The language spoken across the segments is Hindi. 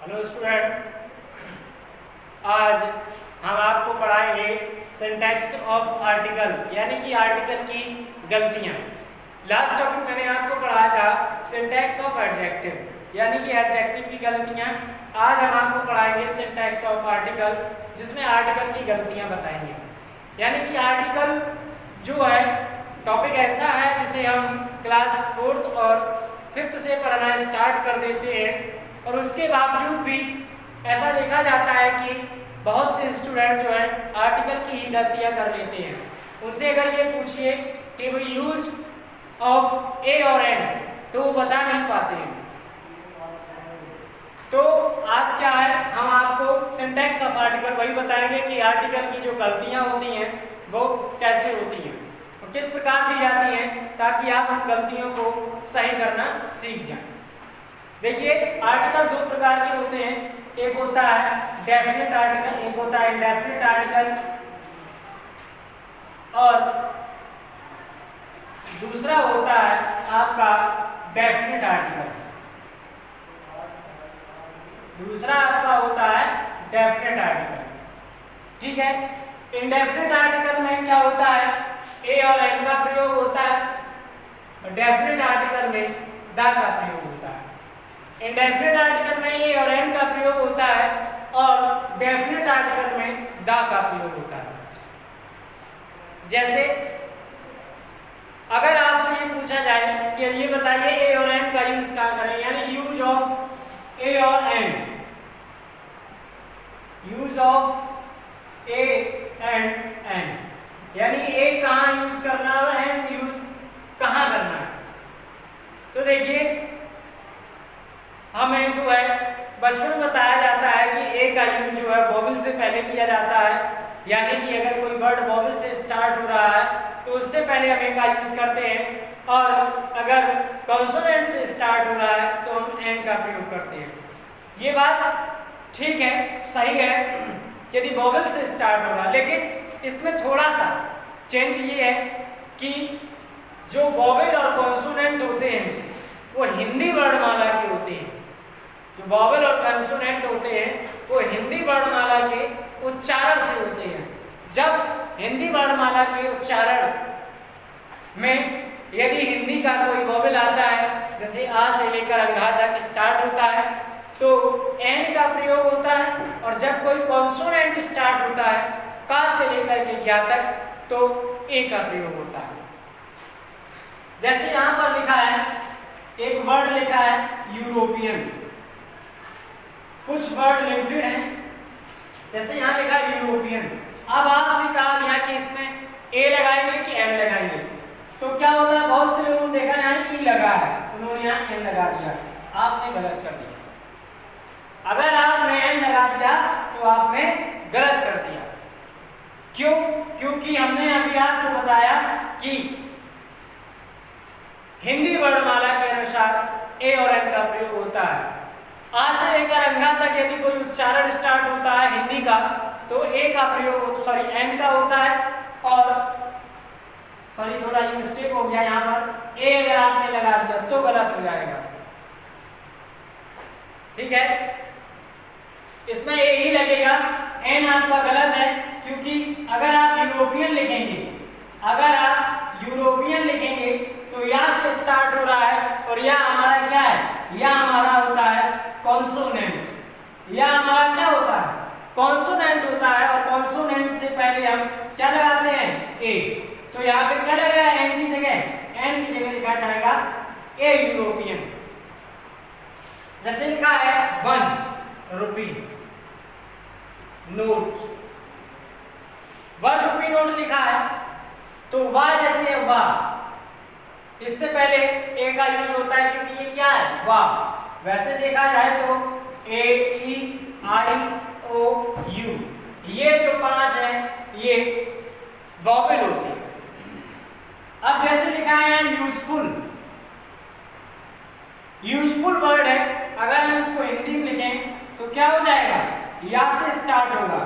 हेलो स्टूडेंट्स, आज हम आपको पढ़ाएंगे सिंटैक्स ऑफ आर्टिकल यानी कि आर्टिकल की गलतियां। लास्ट टॉपिक मैंने आपको पढ़ाया था सिंटैक्स ऑफ एडजेक्टिव यानी कि एडजेक्टिव की गलतियां। आज हम आपको पढ़ाएंगे सिंटैक्स ऑफ आर्टिकल जिसमें आर्टिकल की गलतियां बताएंगे। यानी कि आर्टिकल जो है टॉपिक ऐसा है जिसे हम क्लास 4th और 5th से पढ़ना स्टार्ट कर देते हैं और उसके बावजूद भी ऐसा देखा जाता है कि बहुत से स्टूडेंट जो है आर्टिकल की ही गलतियां कर लेते हैं। उनसे अगर ये पूछिए कि वो यूज ऑफ ए और एन तो वो बता नहीं पाते हैं। तो आज क्या है, हम आपको सिंटैक्स ऑफ आर्टिकल वही बताएंगे कि आर्टिकल की जो गलतियां होती हैं वो कैसे होती हैं और किस प्रकार की जाती हैं ताकि आप उन गलतियों को सही करना सीख जाएं। देखिए, आर्टिकल दो प्रकार के होते हैं, एक होता है डेफिनेट आर्टिकल, एक होता है इंडेफिनेट आर्टिकल और दूसरा होता है आपका डेफिनेट आर्टिकल। दूसरा आपका होता है डेफिनेट आर्टिकल। ठीक है, इंडेफिनेट आर्टिकल में क्या होता है, ए और एन का प्रयोग होता है और डेफिनेट आर्टिकल में द का प्रयोग होता है। इंडेफिनेट आर्टिकल में ए और एन का प्रयोग होता है और डेफिनेट आर्टिकल में द का प्रयोग होता है। जैसे अगर आपसे ये पूछा जाए कि ये बताइए ए और एन का यूज क्या करें, यानी यूज ऑफ ए और an, use of a and an, यानी ए कहाँ यूज करना और एन यूज कहाँ करना है। तो देखिए, हमें जो है बचपन में बताया जाता है कि ए का यूज जो है वॉवेल से पहले किया जाता है, यानी कि अगर कोई वर्ड वॉवेल से स्टार्ट हो रहा है तो उससे पहले हम ए का यूज करते हैं और अगर कॉन्सोनेंट से स्टार्ट हो रहा है तो हम एन का प्रयोग करते हैं। ये बात ठीक है, सही है यदि वॉवेल से स्टार्ट हो रहा है, लेकिन इसमें थोड़ा सा चेंज ये है कि जो वॉवेल और कॉन्सोनेंट होते हैं वो हिंदी वर्णमाला के होते हैं। जो वॉवेल और कॉन्सोनेंट होते हैं वो हिंदी वर्णमाला के उच्चारण से होते हैं। जब हिंदी वर्णमाला के उच्चारण में यदि हिंदी का कोई वॉवेल आता है, जैसे आ से लेकर अंघा तक स्टार्ट होता है तो एन का प्रयोग होता है, और जब कोई कॉन्सोनेंट स्टार्ट होता है का से लेकर के ज्ञा तक तो ए का प्रयोग होता है। जैसे यहाँ पर लिखा है, एक वर्ड लिखा है यूरोपियन, कुछ वर्ड लिमिटेड हैं, जैसे यहाँ लिखा है यूरोपियन। अब आपसे कहा गया कि इसमें ए लगाएंगे कि एन लगाएंगे, तो क्या होता है, बहुत से लोगों ने देखा यहाँ ई लगा है, उन्होंने यहाँ एन लगा दिया, आपने गलत कर दिया। अगर आपने एन लगा दिया तो आपने गलत कर दिया। क्यों? क्योंकि हमने अभी आपको बताया कि हिंदी वर्णमाला के अनुसार ए और एन का प्रयोग होता है। आ से लेकर अंघा तक यदि कोई उच्चारण स्टार्ट होता है हिंदी का तो ए का प्रयोग एन का होता है, और थोड़ा ये मिस्टेक हो गया यहाँ पर, ए अगर आपने लगा दिया तो गलत हो जाएगा। ठीक है, इसमें ए ही लगेगा, एन आपका गलत है, क्योंकि अगर आप यूरोपियन लिखेंगे, अगर आप यूरोपियन लिखेंगे तो या से स्टार्ट हो रहा है और या हमारा क्या है, या हमारा होता है कॉन्सोनेंट। या हमारा क्या होता है, कॉन्सोनेंट होता है, और कॉन्सोनेंट से पहले हम क्या लगाते हैं, ए। तो यहाँ पे क्या लगेगा, एन की जगह, एन की जगह लिखा जाएगा ए यूरोपियन। जैसे लिखा है 1 रुपी नोट, 1 रुपी नोट लिखा है तो वाह जैसे वाह, इससे पहले ए का यूज होता है क्योंकि ये क्या है, वाह। वैसे देखा जाए तो ए ई आई ओ यू, ये जो 5 है ये वॉवेल होती है। अब जैसे लिखा है यूजफुल, यूजफुल वर्ड है, अगर हम इसको हिंदी में लिखें तो क्या हो जाएगा, या से स्टार्ट होगा,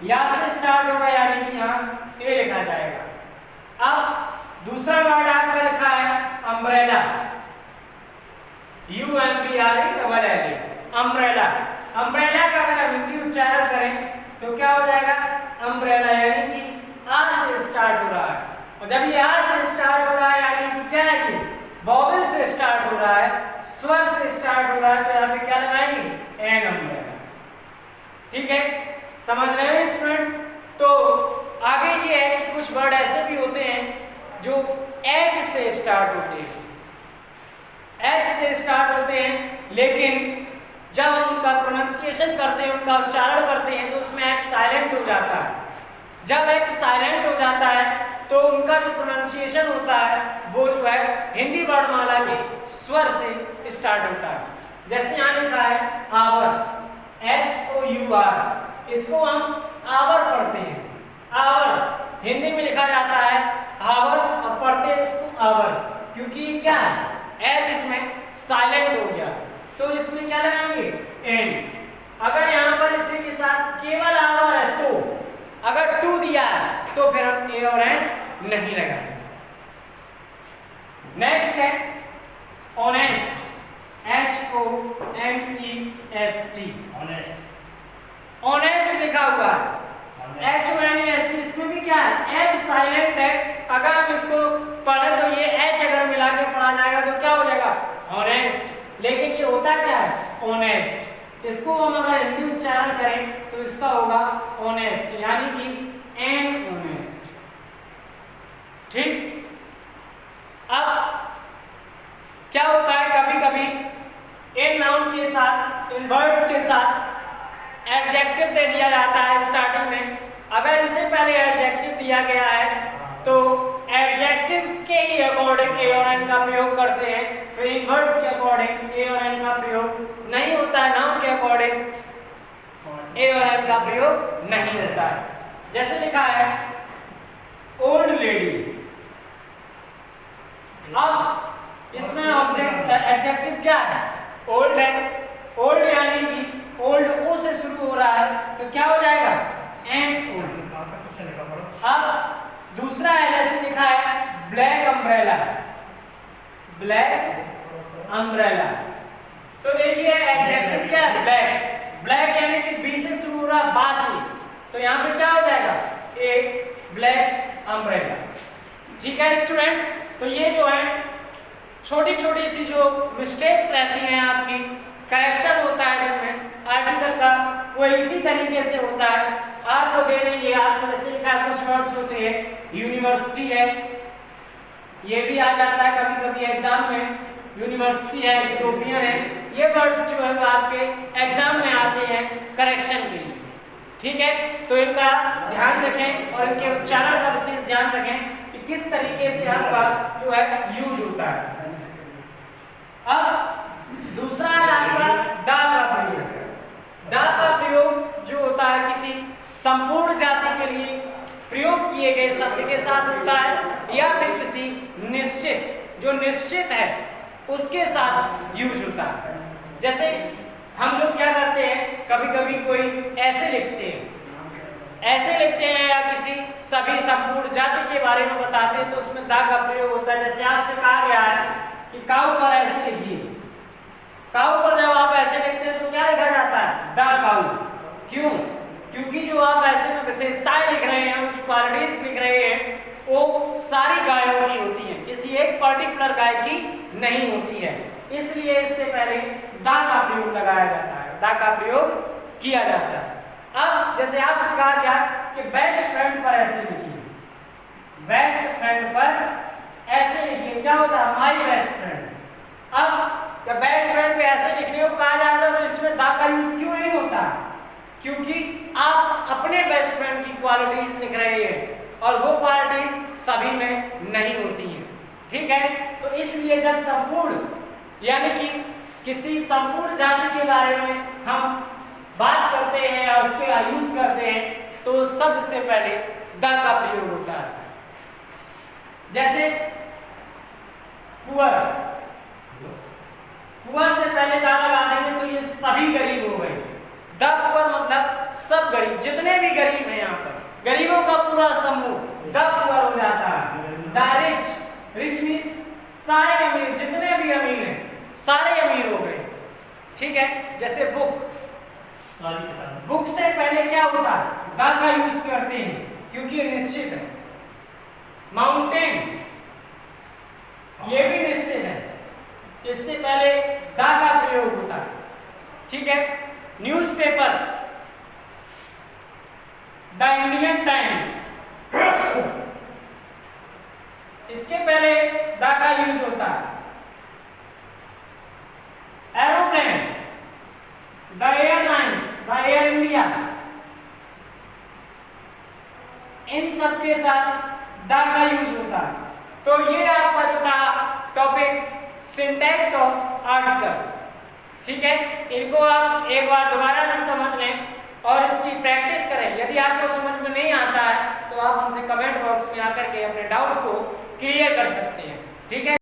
या से स्टार्ट होगा यानी कि यहाँ ए लिखा जाएगा। अब दूसरा वर्ड आपका लिखा है अम्ब्रेला, UMBRELLA, अम्ब्रेला। अम्ब्रेला का अगर हम हिंदी उच्चारण करें तो क्या हो जाएगा, अम्ब्रेला, यानी कि आ से स्टार्ट हो रहा है। और जब ये आ से स्टार्ट हो रहा है यानी कि क्या है, ये वॉवेल से स्टार्ट हो रहा है, स्वर से स्टार्ट हो रहा है, तो यहाँ पे क्या लगाएंगे, एन अम्ब्रेला। ठीक है, समझ रहे हैं स्टूडेंट्स। तो आगे ये है कि कुछ वर्ड ऐसे भी होते हैं जो एच से स्टार्ट होते हैं, एच से स्टार्ट होते हैं, लेकिन जब हम उनका प्रोनाउंसिएशन करते हैं, उनका उच्चारण करते हैं, तो उसमें एच साइलेंट हो जाता है। जब एच साइलेंट हो जाता है तो उनका जो प्रोनाउंसिएशन होता है वो जो है हिंदी वर्णमाला के स्वर से स्टार्ट होता है। जैसे यहाँ लिखा है आवर, HOUR, इसको हम आवर पढ़ते हैं, आवर हिंदी में लिखा जाता है आवर, और पढ़ते हैं इसको आवर, क्योंकि ये क्या है, एच इसमें साइलेंट हो गया, तो इसमें क्या लगाएंगे, एन। अगर यहाँ पर इसी के साथ केवल आवर है तो, अगर टू दिया है तो फिर हम ए और एन नहीं लगाएंगे। नेक्स्ट है ऑनेस्ट, HONEST, ऑनेस्ट लिखा हुआ है, HONEST, इसमें भी क्या है, एच साइलेंट है। अगर हम इसको पढ़े तो ये एच अगर मिला के पढ़ा जाएगा तो क्या हो जाएगा, ऑनेस्ट, लेकिन ये होता क्या है, ऑनेस्ट। इसको हम अगर हिंदी उच्चारण करें तो इसका होगा ऑनेस्ट, यानी कि एन ऑनेस्ट। ठीक, अब क्या होता है, कभी कभी इन नाउन के साथ, इन वर्ड्स के साथ एडजेक्टिव दे दिया जाता है स्टार्टिंग में। अगर इससे पहले एडजेक्टिव दिया गया है तो एडजेक्टिव के ही अकॉर्डिंग ए और एन का प्रयोग करते हैं, फिर इन वर्ड्स के अकॉर्डिंग ए और एन का प्रयोग नहीं होता है, नाउन के अकॉर्डिंग ए और एन का प्रयोग नहीं होता है। जैसे लिखा है ओल्ड लेडी, अब इसमें ऑब्जेक्ट एडजेक्टिव क्या है, ओल्ड है, ओल्ड यानी कि ओल्ड ओ से शुरू हो रहा है तो क्या हो जाएगा, एन ओल्ड। अब दूसरा है, जैसे लिखा है ब्लैक अम्ब्रेला, ब्लैक अम्ब्रेला, तो देखिए एडजेक्टिव क्या है, ब्लैक, ब्लैक यानी कि बी से शुरू हो रहा, बा से, तो यहाँ पे क्या हो जाएगा, एक ब्लैक अम्ब्रेला। ठीक है स्टूडेंट्स, तो ये जो है छोटी छोटी सी जो मिस्टेक्स रहती हैं आपकी, करेक्शन होता है जिनमें आर्टिकल का, वो इसी तरीके से होता है। आपको दे देंगे, आपको जैसे लिखा है कुछ वर्ड्स होते हैं, यूनिवर्सिटी है, ये भी आ जाता है कभी कभी एग्जाम में, यूनिवर्सिटी है, यूरोपियन है, ये वर्ड्स जो है आपके एग्जाम में आते हैं करेक्शन के लिए। ठीक है, तो इनका ध्यान रखें और इनके उच्चारण का विशेष ध्यान रखें कि किस तरीके से आपका जो है यूज होता है। अब दूसरा है आपका द का प्रयोग। द का प्रयोग जो होता है किसी संपूर्ण जाति के लिए प्रयोग किए गए शब्द के साथ होता है, या फिर किसी निश्चित, जो निश्चित है उसके साथ यूज होता है। जैसे हम लोग क्या करते हैं, कभी कभी कोई ऐसे लिखते हैं या किसी सभी संपूर्ण जाति के बारे में बताते हैं, तो उसमें द का प्रयोग होता है। जैसे आपसे कहा गया है कि काऊ पर ऐसे लिखिए, काऊ पर जब आप ऐसे लिखते हैं तो क्या लिखा जाता है, द काऊ। क्यों? क्योंकि जो आप ऐसे में विशेषताएं लिख रहे हैं, उनकी क्वालिटीज लिख रहे हैं, वो सारी गायों की होती हैं, किसी एक पर्टिकुलर गाय की नहीं होती है, इसलिए इससे पहले द का प्रयोग लगाया जाता है, द का प्रयोग किया जाता है। अब जैसे आपसे कहा गया कि बेस्ट फ्रेंड पर ऐसे लिखिए, बेस्ट फ्रेंड पर ऐसे लिखिए, क्या होता है, माय बेस्ट फ्रेंड। अब जब बेस्ट फ्रेंड पे ऐसे लिखने को कहा जाता है तो इसमें द का यूज क्यों नहीं होता, क्योंकि आप अपने बेस्ट फ्रेंड की क्वालिटीज लिख रहे हैं और वो क्वालिटीज सभी में नहीं होती हैं। ठीक है, तो इसलिए जब संपूर्ण यानी कि किसी संपूर्ण जाति के बारे में हम बात करते हैं या उसके यूज करते हैं तो शब्द से पहले द का प्रयोग होता है। जैसे पुअर, पुअर से पहले द लगा देंगे तो ये सभी गरीब हो गए। द पुअर मतलब सब गरीब, जितने भी गरीब हैं यहाँ पर, गरीबों का पूरा समूह द पुअर हो जाता है। द रिच, रिच मीन्स सारे अमीर, जितने भी अमीर हैं सारे अमीर हो गए। ठीक है, जैसे बुक, सारी किताबें। बुक से पहले क्या होता है, द का यूज करते हैं क्योंकि ये निश्चित है। माउंटेन ये भी निश्चित है, इससे पहले द का प्रयोग होता है। ठीक है। न्यूज़पेपर, द इंडियन टाइम्स, इसके पहले द का यूज होता है। Aeroplane, the airlines, the Air India, इन सब के साथ द का यूज होता है। तो ये आपका जो था टॉपिक सिंटैक्स ऑफ आर्टिकल। ठीक है, इनको आप एक बार दोबारा से समझ लें और इसकी प्रैक्टिस करें। यदि आपको समझ में नहीं आता है तो आप हमसे कमेंट बॉक्स में आकर के अपने डाउट को क्लियर कर सकते हैं। ठीक है।